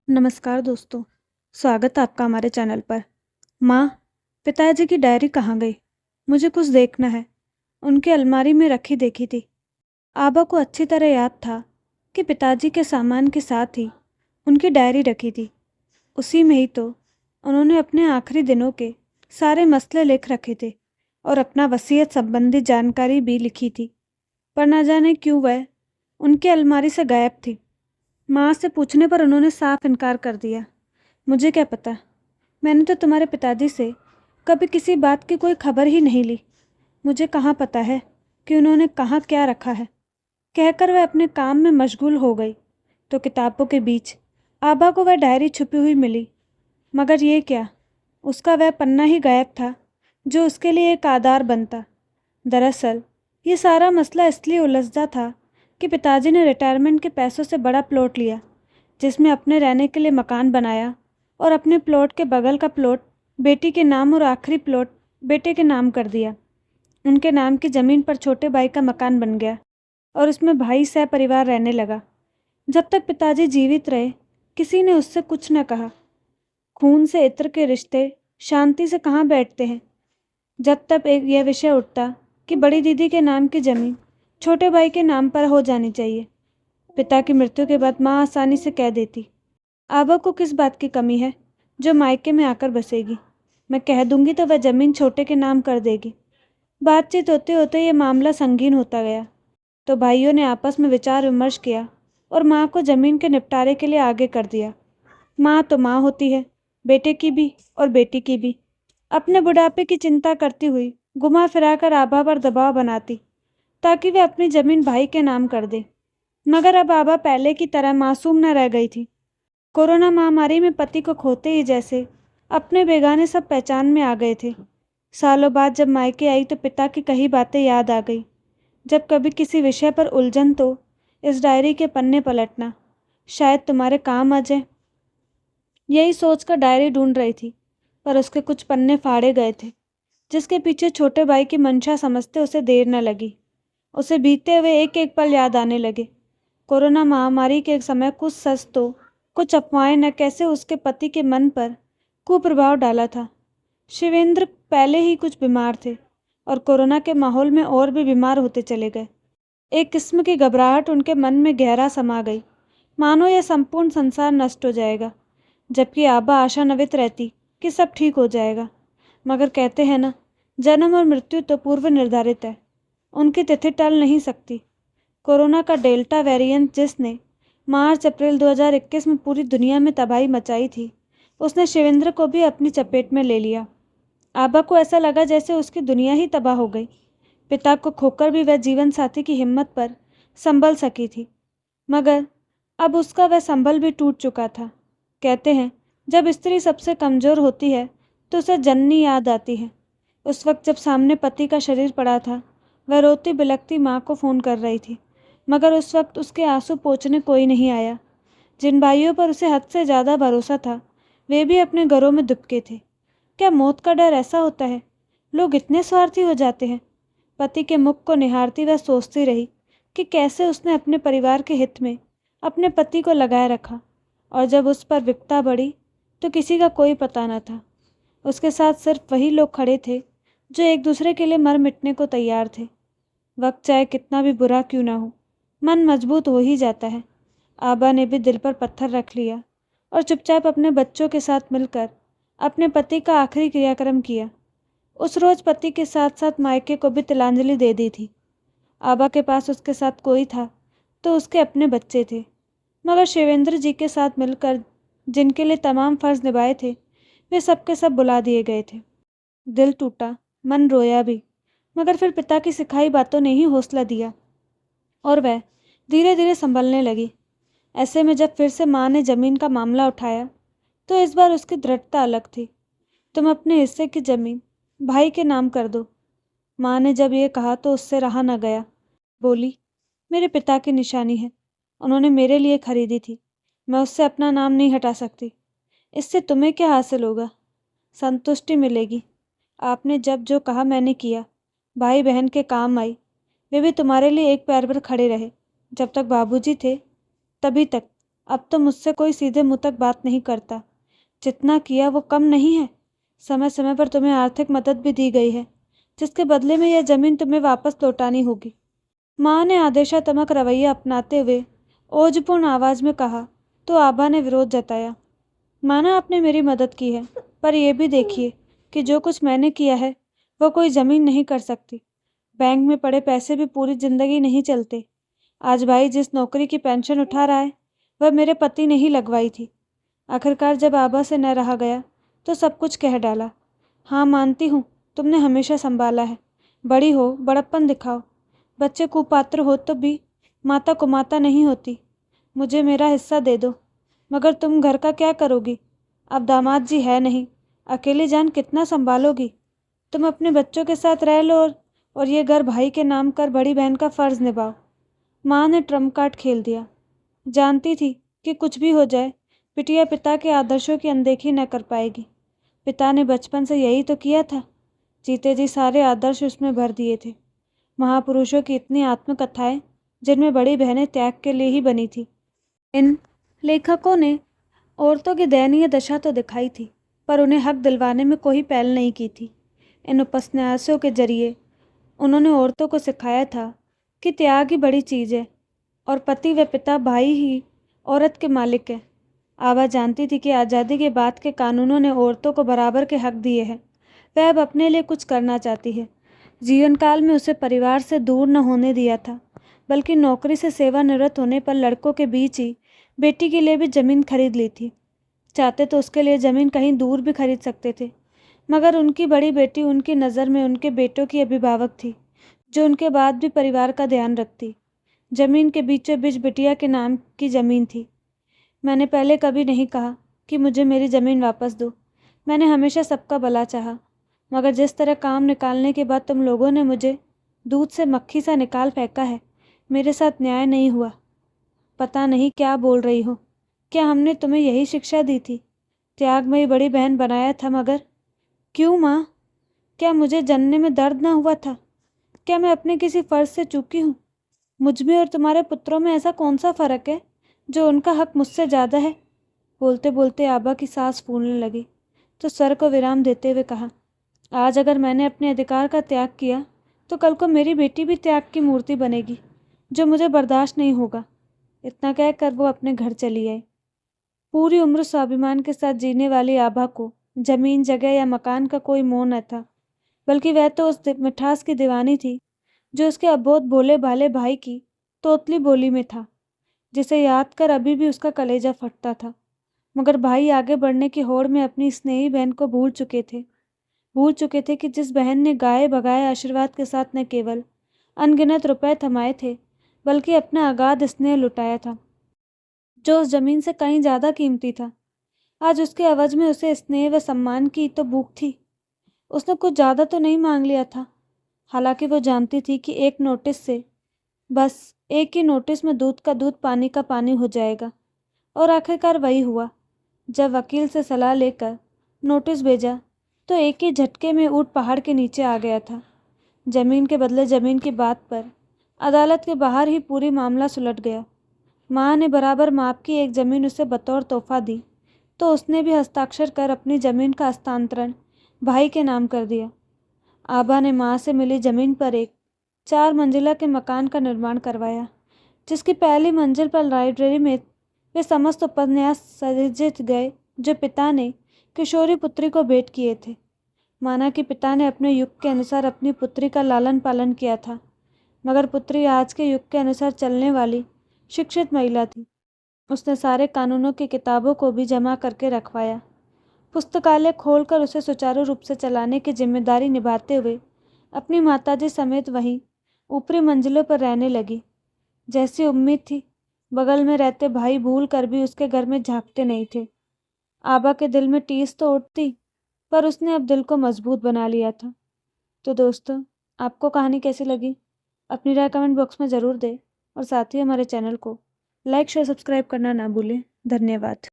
नमस्कार दोस्तों, स्वागत है आपका हमारे चैनल पर। माँ, पिताजी की डायरी कहाँ गई? मुझे कुछ देखना है। उनकी अलमारी में रखी देखी थी। आबा को अच्छी तरह याद था कि पिताजी के सामान के साथ ही उनकी डायरी रखी थी। उसी में ही तो उन्होंने अपने आखिरी दिनों के सारे मसले लिख रखे थे और अपना वसीयत संबंधी जानकारी भी लिखी थी। पर न जाने क्यों वह उनकी अलमारी से गायब थी। माँ से पूछने पर उन्होंने साफ इनकार कर दिया। मुझे क्या पता, मैंने तो तुम्हारे पिताजी से कभी किसी बात की कोई खबर ही नहीं ली। मुझे कहाँ पता है कि उन्होंने कहाँ क्या रखा है। कहकर वह अपने काम में मशगूल हो गई तो किताबों के बीच आबा को वह डायरी छुपी हुई मिली। मगर ये क्या, उसका वह पन्ना ही गायब था जो उसके लिए एक आधार बनता। दरअसल ये सारा मसला इसलिए उलझा था कि पिताजी ने रिटायरमेंट के पैसों से बड़ा प्लॉट लिया, जिसमें अपने रहने के लिए मकान बनाया और अपने प्लॉट के बगल का प्लॉट बेटी के नाम और आखिरी प्लॉट बेटे के नाम कर दिया। उनके नाम की ज़मीन पर छोटे भाई का मकान बन गया और उसमें भाई सह परिवार रहने लगा। जब तक पिताजी जीवित रहे किसी ने उससे कुछ न कहा। खून से इत्र के रिश्ते शांति से कहाँ बैठते हैं। जब तक एक यह विषय उठता कि बड़ी दीदी के नाम की ज़मीन छोटे भाई के नाम पर हो जानी चाहिए। पिता की मृत्यु के बाद माँ आसानी से कह देती, आबा को किस बात की कमी है जो मायके में आकर बसेगी। मैं कह दूंगी तो वह ज़मीन छोटे के नाम कर देगी। बातचीत होते होते ये मामला संगीन होता गया तो भाइयों ने आपस में विचार विमर्श किया और माँ को ज़मीन के निपटारे के लिए आगे कर दिया। माँ तो माँ होती है, बेटे की भी और बेटी की भी। अपने बुढ़ापे की चिंता करती हुई घुमा फिराकर आबा पर दबाव बनाती ताकि वे अपनी ज़मीन भाई के नाम कर दे। मगर अब आबा पहले की तरह मासूम न रह गई थी। कोरोना महामारी में पति को खोते ही जैसे अपने बेगाने सब पहचान में आ गए थे। सालों बाद जब मायके आई तो पिता की कही बातें याद आ गई। जब कभी किसी विषय पर उलझन तो इस डायरी के पन्ने पलटना, शायद तुम्हारे काम आ जाए। यही सोचकर डायरी ढूंढ रही थी, पर उसके कुछ पन्ने फाड़े गए थे, जिसके पीछे छोटे भाई की मंशा समझते उसे देर न लगी। उसे बीतते हुए एक एक पल याद आने लगे। कोरोना महामारी के समय कुछ सच तो कुछ अफवाहें न कैसे उसके पति के मन पर कुप्रभाव डाला था। शिवेंद्र पहले ही कुछ बीमार थे और कोरोना के माहौल में और भी बीमार होते चले गए। एक किस्म की घबराहट उनके मन में गहरा समा गई, मानो यह संपूर्ण संसार नष्ट हो जाएगा। जबकि आबा आशान्वित रहती कि सब ठीक हो जाएगा। मगर कहते हैं ना, जन्म और मृत्यु तो पूर्व निर्धारित है, उनकी तिथि टल नहीं सकती। कोरोना का डेल्टा वेरिएंट जिसने मार्च अप्रैल 2021 में पूरी दुनिया में तबाही मचाई थी, उसने शिवेंद्र को भी अपनी चपेट में ले लिया। आबा को ऐसा लगा जैसे उसकी दुनिया ही तबाह हो गई। पिता को खोकर भी वह जीवन साथी की हिम्मत पर संभल सकी थी, मगर अब उसका वह संभल भी टूट चुका था। कहते हैं जब स्त्री सबसे कमज़ोर होती है तो उसे जननी याद आती है। उस वक्त जब सामने पति का शरीर पड़ा था, वह रोती बिलखती माँ को फ़ोन कर रही थी, मगर उस वक्त उसके आंसू पोंछने कोई नहीं आया। जिन भाइयों पर उसे हद से ज़्यादा भरोसा था, वे भी अपने घरों में दुबके थे। क्या मौत का डर ऐसा होता है? लोग इतने स्वार्थी हो जाते हैं। पति के मुख को निहारती वह सोचती रही कि कैसे उसने अपने परिवार के हित में अपने पति को लगाए रखा, और जब उस पर विपदा बढ़ी तो किसी का कोई पता न था। उसके साथ सिर्फ वही लोग खड़े थे जो एक दूसरे के लिए मर मिटने को तैयार थे। वक्त चाहे कितना भी बुरा क्यों ना हो, मन मजबूत हो ही जाता है। आबा ने भी दिल पर पत्थर रख लिया और चुपचाप अपने बच्चों के साथ मिलकर अपने पति का आखिरी क्रियाक्रम किया। उस रोज़ पति के साथ साथ मायके को भी तिलांजलि दे दी थी। आबा के पास उसके साथ कोई था तो उसके अपने बच्चे थे, मगर शिवेंद्र जी के साथ मिलकर जिनके लिए तमाम फ़र्ज निभाए थे, वे सब के सब बुला दिए गए थे। दिल टूटा, मन रोया भी, मगर फिर पिता की सिखाई बातों ने ही हौसला दिया और वह धीरे धीरे संभलने लगी। ऐसे में जब फिर से माँ ने ज़मीन का मामला उठाया तो इस बार उसकी दृढ़ता अलग थी। तुम अपने हिस्से की ज़मीन भाई के नाम कर दो। माँ ने जब ये कहा तो उससे रहा न गया। बोली, मेरे पिता की निशानी है, उन्होंने मेरे लिए खरीदी थी, मैं उससे अपना नाम नहीं हटा सकती। इससे तुम्हें क्या हासिल होगा? संतुष्टि मिलेगी। आपने जब जो कहा मैंने किया, भाई बहन के काम आई। वे भी तुम्हारे लिए एक पैर पर खड़े रहे। जब तक बाबूजी थे तभी तक। अब तो मुझसे कोई सीधे मुंह तक बात नहीं करता। जितना किया वो कम नहीं है। समय समय पर तुम्हें आर्थिक मदद भी दी गई है, जिसके बदले में यह ज़मीन तुम्हें वापस लौटानी होगी। माँ ने आदेशात्मक रवैया अपनाते हुए ओजपूर्ण आवाज़ में कहा तो आभा ने विरोध जताया। माना आपने मेरी मदद की है, पर यह भी देखिए कि जो कुछ मैंने किया है वह कोई ज़मीन नहीं कर सकती। बैंक में पड़े पैसे भी पूरी ज़िंदगी नहीं चलते। आज भाई जिस नौकरी की पेंशन उठा रहा है वह मेरे पति ने ही लगवाई थी। आखिरकार जब आभा से न रहा गया तो सब कुछ कह डाला। हाँ, मानती हूँ तुमने हमेशा संभाला है। बड़ी हो, बड़प्पन दिखाओ। बच्चे कुपात्र हो तो भी माता कुमाता नहीं होती। मुझे मेरा हिस्सा दे दो। मगर तुम घर का क्या करोगी? अब दामाद जी है नहीं, अकेली जान कितना संभालोगी? तुम अपने बच्चों के साथ रह लो और ये घर भाई के नाम कर बड़ी बहन का फ़र्ज़ निभाओ। माँ ने ट्रम्प कार्ड खेल दिया। जानती थी कि कुछ भी हो जाए बिटिया पिता के आदर्शों की अनदेखी न कर पाएगी। पिता ने बचपन से यही तो किया था। जीते जी सारे आदर्श उसमें भर दिए थे। महापुरुषों की इतनी आत्मकथाएं जिनमें बड़ी बहनें त्याग के लिए ही बनी थी। इन लेखकों ने औरतों की दयनीय दशा तो दिखाई थी, पर उन्हें हक दिलवाने में कोई पहल नहीं की थी। इन उपन्यासों के जरिए उन्होंने औरतों को सिखाया था कि त्याग ही बड़ी चीज़ है और पति व पिता भाई ही औरत के मालिक है। आभा जानती थी कि आज़ादी के बाद के कानूनों ने औरतों को बराबर के हक दिए हैं। वह अब अपने लिए कुछ करना चाहती है। जीवन काल में उसे परिवार से दूर न होने दिया था, बल्कि नौकरी से सेवानिवृत्त होने पर लड़कों के बीच ही बेटी के लिए भी ज़मीन खरीद ली थी। चाहते तो उसके लिए ज़मीन कहीं दूर भी खरीद सकते थे, मगर उनकी बड़ी बेटी उनकी नज़र में उनके बेटों की अभिभावक थी, जो उनके बाद भी परिवार का ध्यान रखती। ज़मीन के बीचों बीच बिटिया के नाम की ज़मीन थी। मैंने पहले कभी नहीं कहा कि मुझे मेरी ज़मीन वापस दो। मैंने हमेशा सबका भला चाहा, मगर जिस तरह काम निकालने के बाद तुम लोगों ने मुझे दूध से मक्खी सा निकाल फेंका है, मेरे साथ न्याय नहीं हुआ। पता नहीं क्या बोल रही हो। क्या हमने तुम्हें यही शिक्षा दी थी? त्यागमयी बड़ी बहन बनाया था, मगर क्यों माँ? क्या मुझे जनने में दर्द ना हुआ था? क्या मैं अपने किसी फ़र्ज से चूकी हूँ? मुझ में और तुम्हारे पुत्रों में ऐसा कौन सा फ़र्क है जो उनका हक मुझसे ज़्यादा है? बोलते बोलते आभा की सांस फूलने लगी तो सर को विराम देते हुए कहा, आज अगर मैंने अपने अधिकार का त्याग किया तो कल को मेरी बेटी भी त्याग की मूर्ति बनेगी, जो मुझे बर्दाश्त नहीं होगा। इतना कहकर वो अपने घर चली आई। पूरी उम्र स्वाभिमान के साथ जीने वाली आभा को जमीन जगह या मकान का कोई मोह न था, बल्कि वह तो उस मिठास की दीवानी थी जो उसके अबोध भोले भाले भाई की तोतली बोली में था, जिसे याद कर अभी भी उसका कलेजा फटता था। मगर भाई आगे बढ़ने की होड़ में अपनी स्नेही बहन को भूल चुके थे कि जिस बहन ने गाए बगाए आशीर्वाद के साथ न केवल अनगिनत रुपए थमाए थे, बल्कि अपना अगाध स्नेह लुटाया था, जो उस जमीन से कहीं ज़्यादा कीमती था। आज उसके एवज में उसे स्नेह व सम्मान की तो भूख थी। उसने कुछ ज़्यादा तो नहीं मांग लिया था। हालांकि वो जानती थी कि एक नोटिस से, बस एक ही नोटिस में दूध का दूध पानी का पानी हो जाएगा। और आखिरकार वही हुआ। जब वकील से सलाह लेकर नोटिस भेजा तो एक ही झटके में ऊँट पहाड़ के नीचे आ गया था। ज़मीन के बदले ज़मीन की बात पर अदालत के बाहर ही पूरी मामला सुलट गया। माँ ने बराबर माप की एक ज़मीन उसे बतौर तोहफा दी, तो उसने भी हस्ताक्षर कर अपनी ज़मीन का हस्तांतरण भाई के नाम कर दिया। आभा ने माँ से मिली ज़मीन पर एक 4 मंजिला के मकान का निर्माण करवाया, जिसकी पहली मंजिल पर लाइब्रेरी में वे समस्त उपन्यास सहेजे गए जो पिता ने किशोरी पुत्री को भेंट किए थे। माना कि पिता ने अपने युग के अनुसार अपनी पुत्री का लालन पालन किया था, मगर पुत्री आज के युग के अनुसार चलने वाली शिक्षित महिला थी। उसने सारे कानूनों की किताबों को भी जमा करके रखवाया। पुस्तकालय खोलकर उसे सुचारू रूप से चलाने की जिम्मेदारी निभाते हुए अपनी माताजी समेत वहीं ऊपरी मंजिलों पर रहने लगी। जैसी उम्मीद थी, बगल में रहते भाई भूल कर भी उसके घर में झांकते नहीं थे। आभा के दिल में टीस तो उठती, पर उसने अब दिल को मजबूत बना लिया था। तो दोस्तों, आपको कहानी कैसी लगी? अपनी राय कमेंट बॉक्स में ज़रूर दें और साथ ही हमारे चैनल को लाइक शेयर सब्सक्राइब करना ना भूलें। धन्यवाद।